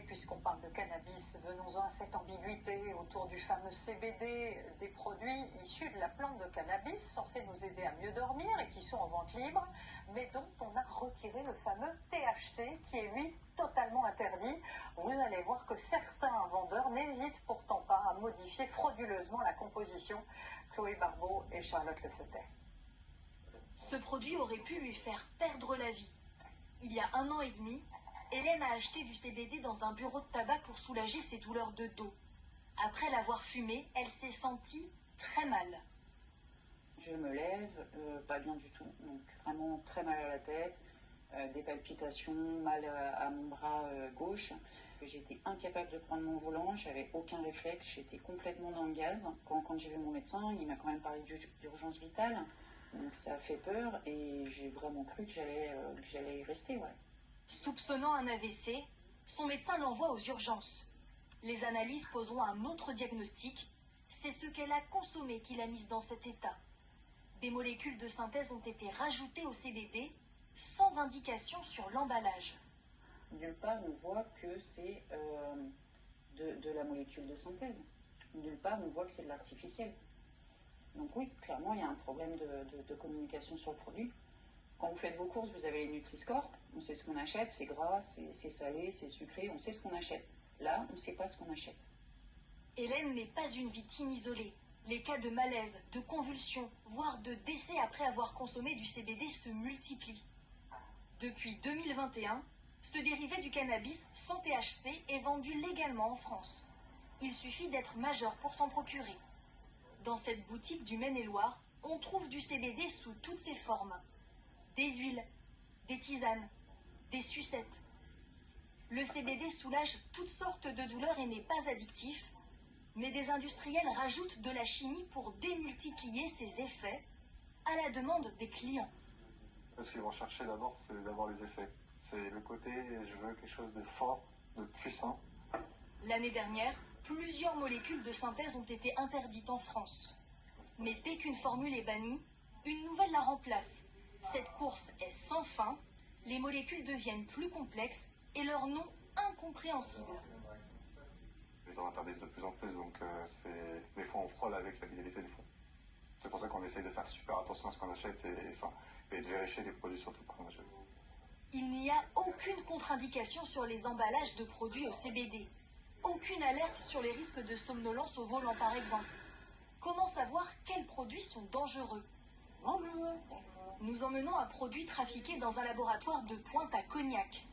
puisqu'on parle de cannabis, venons-en à cette ambiguïté autour du fameux CBD, des produits issus de la plante de cannabis, censés nous aider à mieux dormir et qui sont en vente libre, mais dont on a retiré le fameux THC, qui est lui totalement interdit. Vous allez voir que certains vendeurs n'hésitent pourtant pas à modifier frauduleusement la composition. Chloé Barbeau et Charlotte Lefeutet. Ce produit aurait pu lui faire perdre la vie. Il y a 1 an et demi, Hélène a acheté du CBD dans un bureau de tabac pour soulager ses douleurs de dos. Après l'avoir fumé, elle s'est sentie très mal. Je me lève, pas bien du tout, donc vraiment très mal à la tête, des palpitations, mal à mon bras gauche. J'étais incapable de prendre mon volant, j'avais aucun réflexe, j'étais complètement dans le gaz. Quand j'ai vu mon médecin, il m'a quand même parlé d'urgence vitale, donc ça a fait peur et j'ai vraiment cru que j'allais y rester. Ouais. Soupçonnant un AVC, son médecin l'envoie aux urgences. Les analyses poseront un autre diagnostic, c'est ce qu'elle a consommé qui l'a mise dans cet état. Des molécules de synthèse ont été rajoutées au CBD sans indication sur l'emballage. Nulle part on voit que c'est de la molécule de synthèse. Nulle part on voit que c'est de l'artificiel. Donc oui, clairement il y a un problème de communication sur le produit. Quand vous faites vos courses, vous avez les Nutri-Score, on sait ce qu'on achète, c'est gras, c'est salé, c'est sucré, on sait ce qu'on achète. Là, on ne sait pas ce qu'on achète. Hélène n'est pas une victime isolée. Les cas de malaise, de convulsions, voire de décès après avoir consommé du CBD se multiplient. Depuis 2021, ce dérivé du cannabis sans THC est vendu légalement en France. Il suffit d'être majeur pour s'en procurer. Dans cette boutique du Maine-et-Loire, on trouve du CBD sous toutes ses formes. Des huiles, des tisanes, des sucettes. Le CBD soulage toutes sortes de douleurs et n'est pas addictif, mais des industriels rajoutent de la chimie pour démultiplier ses effets à la demande des clients. Ce qu'ils vont chercher d'abord, c'est d'avoir les effets. C'est le côté, je veux quelque chose de fort, de puissant. L'année dernière, plusieurs molécules de synthèse ont été interdites en France. Mais dès qu'une formule est bannie, une nouvelle la remplace. Cette course est sans fin, les molécules deviennent plus complexes et leur nom incompréhensible. Ils en interdisent de plus en plus, donc des fois on frôle avec la légalité des fonds. C'est pour ça qu'on essaye de faire super attention à ce qu'on achète et de vérifier les produits surtout qu'on achète. Il n'y a aucune contre-indication sur les emballages de produits au CBD. Aucune alerte sur les risques de somnolence au volant par exemple. Comment savoir quels produits sont dangereux ? Nous emmenons un produit trafiqué dans un laboratoire de Pointe à Cognac.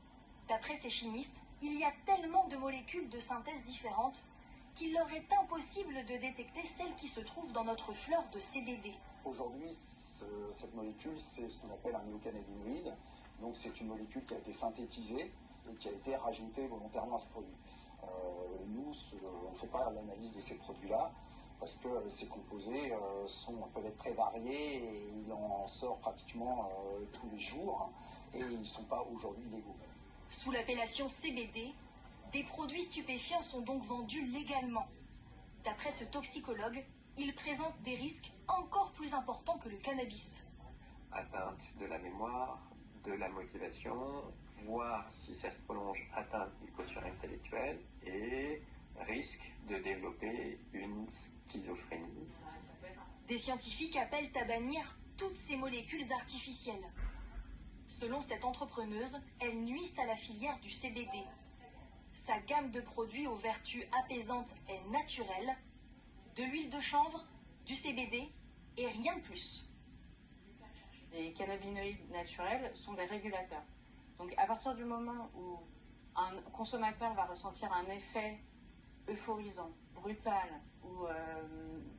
D'après ces chimistes, il y a tellement de molécules de synthèse différentes qu'il leur est impossible de détecter celles qui se trouvent dans notre fleur de CBD. Aujourd'hui, cette molécule, c'est ce qu'on appelle un néocannabinoïde. Donc c'est une molécule qui a été synthétisée et qui a été rajoutée volontairement à ce produit. Nous, on ne fait pas l'analyse de ces produits-là, parce que ces composés peuvent être très variés et il en sort pratiquement tous les jours et ils ne sont pas aujourd'hui légaux. Sous l'appellation CBD, des produits stupéfiants sont donc vendus légalement. D'après ce toxicologue, ils présentent des risques encore plus importants que le cannabis. Atteinte de la mémoire, de la motivation, voire si ça se prolonge, atteinte du quotient intellectuel et risque de développer une schizophrénie. Des scientifiques appellent à bannir toutes ces molécules artificielles. Selon cette entrepreneuse, elles nuisent à la filière du CBD. Sa gamme de produits aux vertus apaisantes est naturelle, de l'huile de chanvre, du CBD et rien de plus. Les cannabinoïdes naturels sont des régulateurs. Donc à partir du moment où un consommateur va ressentir un effet euphorisant, brutal ou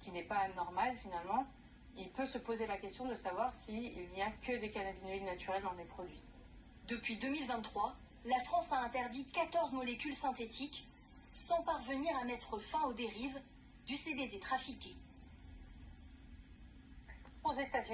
qui n'est pas normal finalement, il peut se poser la question de savoir s'il n'y a que des cannabinoïdes naturels dans les produits. Depuis 2023, la France a interdit 14 molécules synthétiques sans parvenir à mettre fin aux dérives du CBD trafiqué. Aux États-Unis.